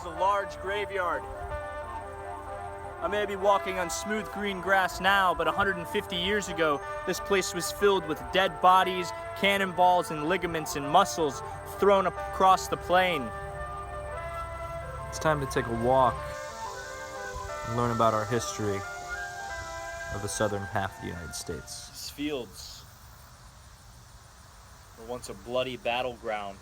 a large graveyard. I may be walking on smooth green grass now, but 150 years ago, this place was filled with dead bodies, cannonballs, and ligaments and muscles thrown across the plain. It's time to take a walk and learn about our history of the southern half of the United States. These fields were once a bloody battleground.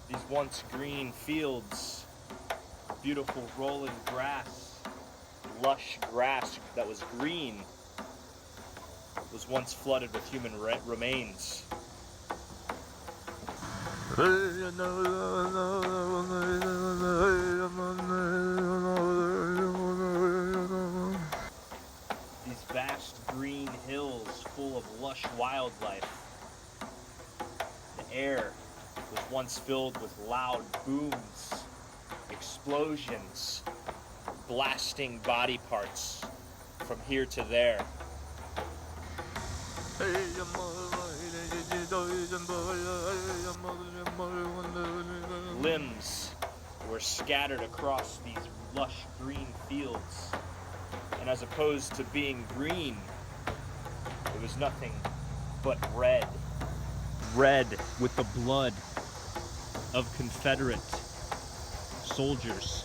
These once green fields, beautiful rolling grass, lush grass that was green, was once flooded with human remains. These vast green hills full of lush wildlife. The air was once filled with loud booms, explosions, blasting body parts from here to there. Limbs were scattered across these lush green fields, and as opposed to being green, it was nothing but red. Red with the blood of Confederate soldiers.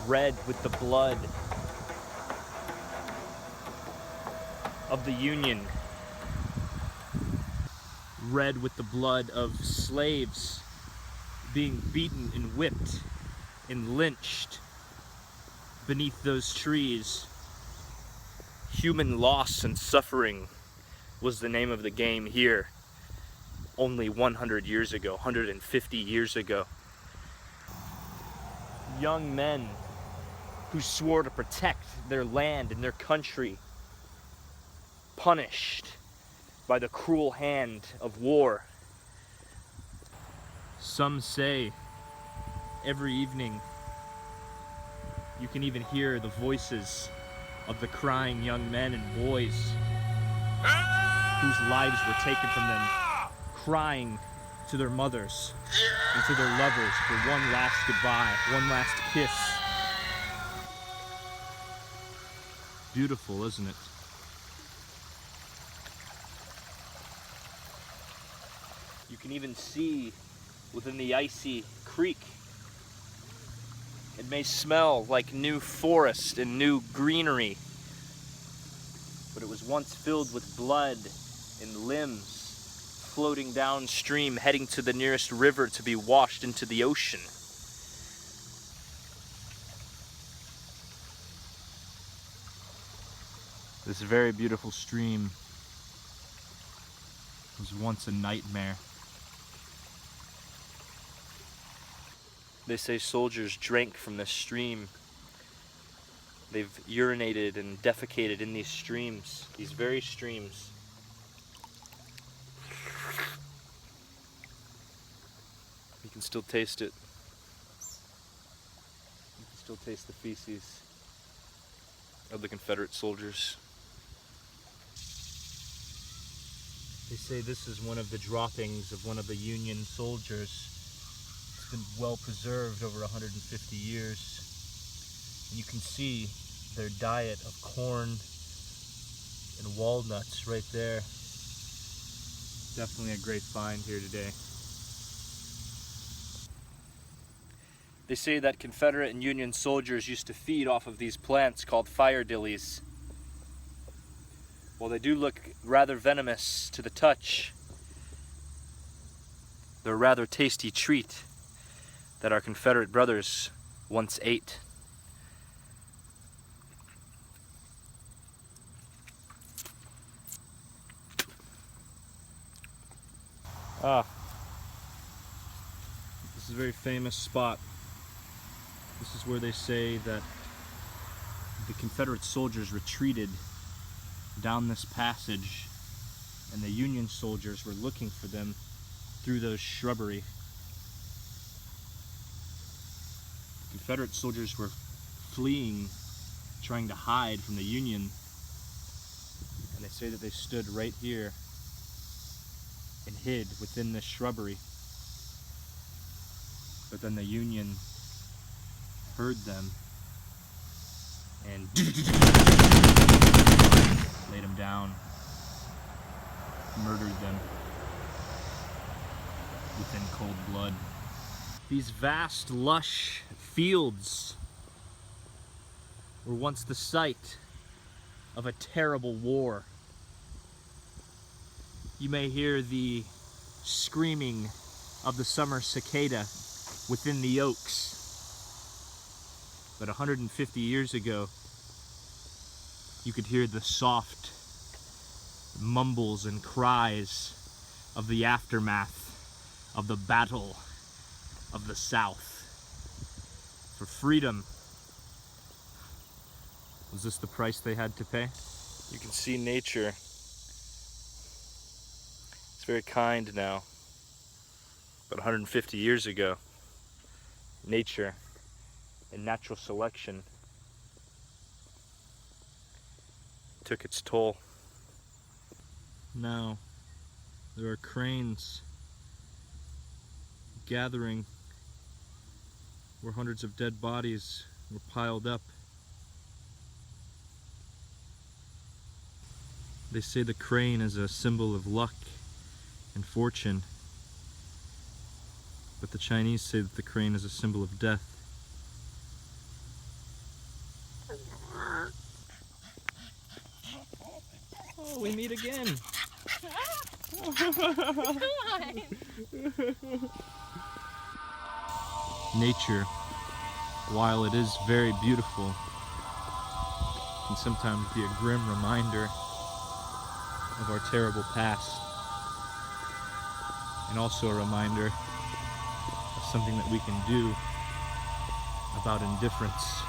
Red with the blood of the Union. Red with the blood of slaves being beaten and whipped and lynched beneath those trees. Human loss and suffering was the name of the game here only 100 years ago, 150 years ago. Young men who swore to protect their land and their country, punished by the cruel hand of war. Some say every evening you can even hear the voices of the crying young men and boys whose lives were taken from them, crying to their mothers and to their lovers for one last goodbye, one last kiss. Beautiful, isn't it? You can even see within the Icy Creek. It may smell like new forest and new greenery, but it was once filled with blood and limbs floating downstream, heading to the nearest river to be washed into the ocean. This very beautiful stream was once a nightmare. They say soldiers drank from this stream. They've urinated and defecated in these streams, these very streams. You can still taste it. You can still taste the feces of the Confederate soldiers. They say this is one of the droppings of one of the Union soldiers. It's been well preserved over 150 years. And you can see their diet of corn and walnuts right there. Definitely a great find here today. They say that Confederate and Union soldiers used to feed off of these plants called fire dillies. While they do look rather venomous to the touch, they're a rather tasty treat that our Confederate brothers once ate. This is a very famous spot. This is where they say that the Confederate soldiers retreated down this passage and the Union soldiers were looking for them through those shrubbery. Confederate soldiers were fleeing, trying to hide from the Union. And they say that they stood right here and hid within this shrubbery. But then the Union heard them and laid them down, murdered them within cold blood. These vast, lush fields were once the site of a terrible war. You may hear the screaming of the summer cicada within the oaks. But 150 years ago, you could hear the soft mumbles and cries of the aftermath of the Battle of the South. For freedom. Was this the price they had to pay? You can see nature. It's very kind now. But 150 years ago, nature and natural selection took its toll. Now, there are cranes gathering where hundreds of dead bodies were piled up. They say the crane is a symbol of luck and fortune, but the Chinese say that the crane is a symbol of death. Oh, we meet again. Nature, while it is very beautiful, can sometimes be a grim reminder of our terrible past, and also a reminder of something that we can do about indifference.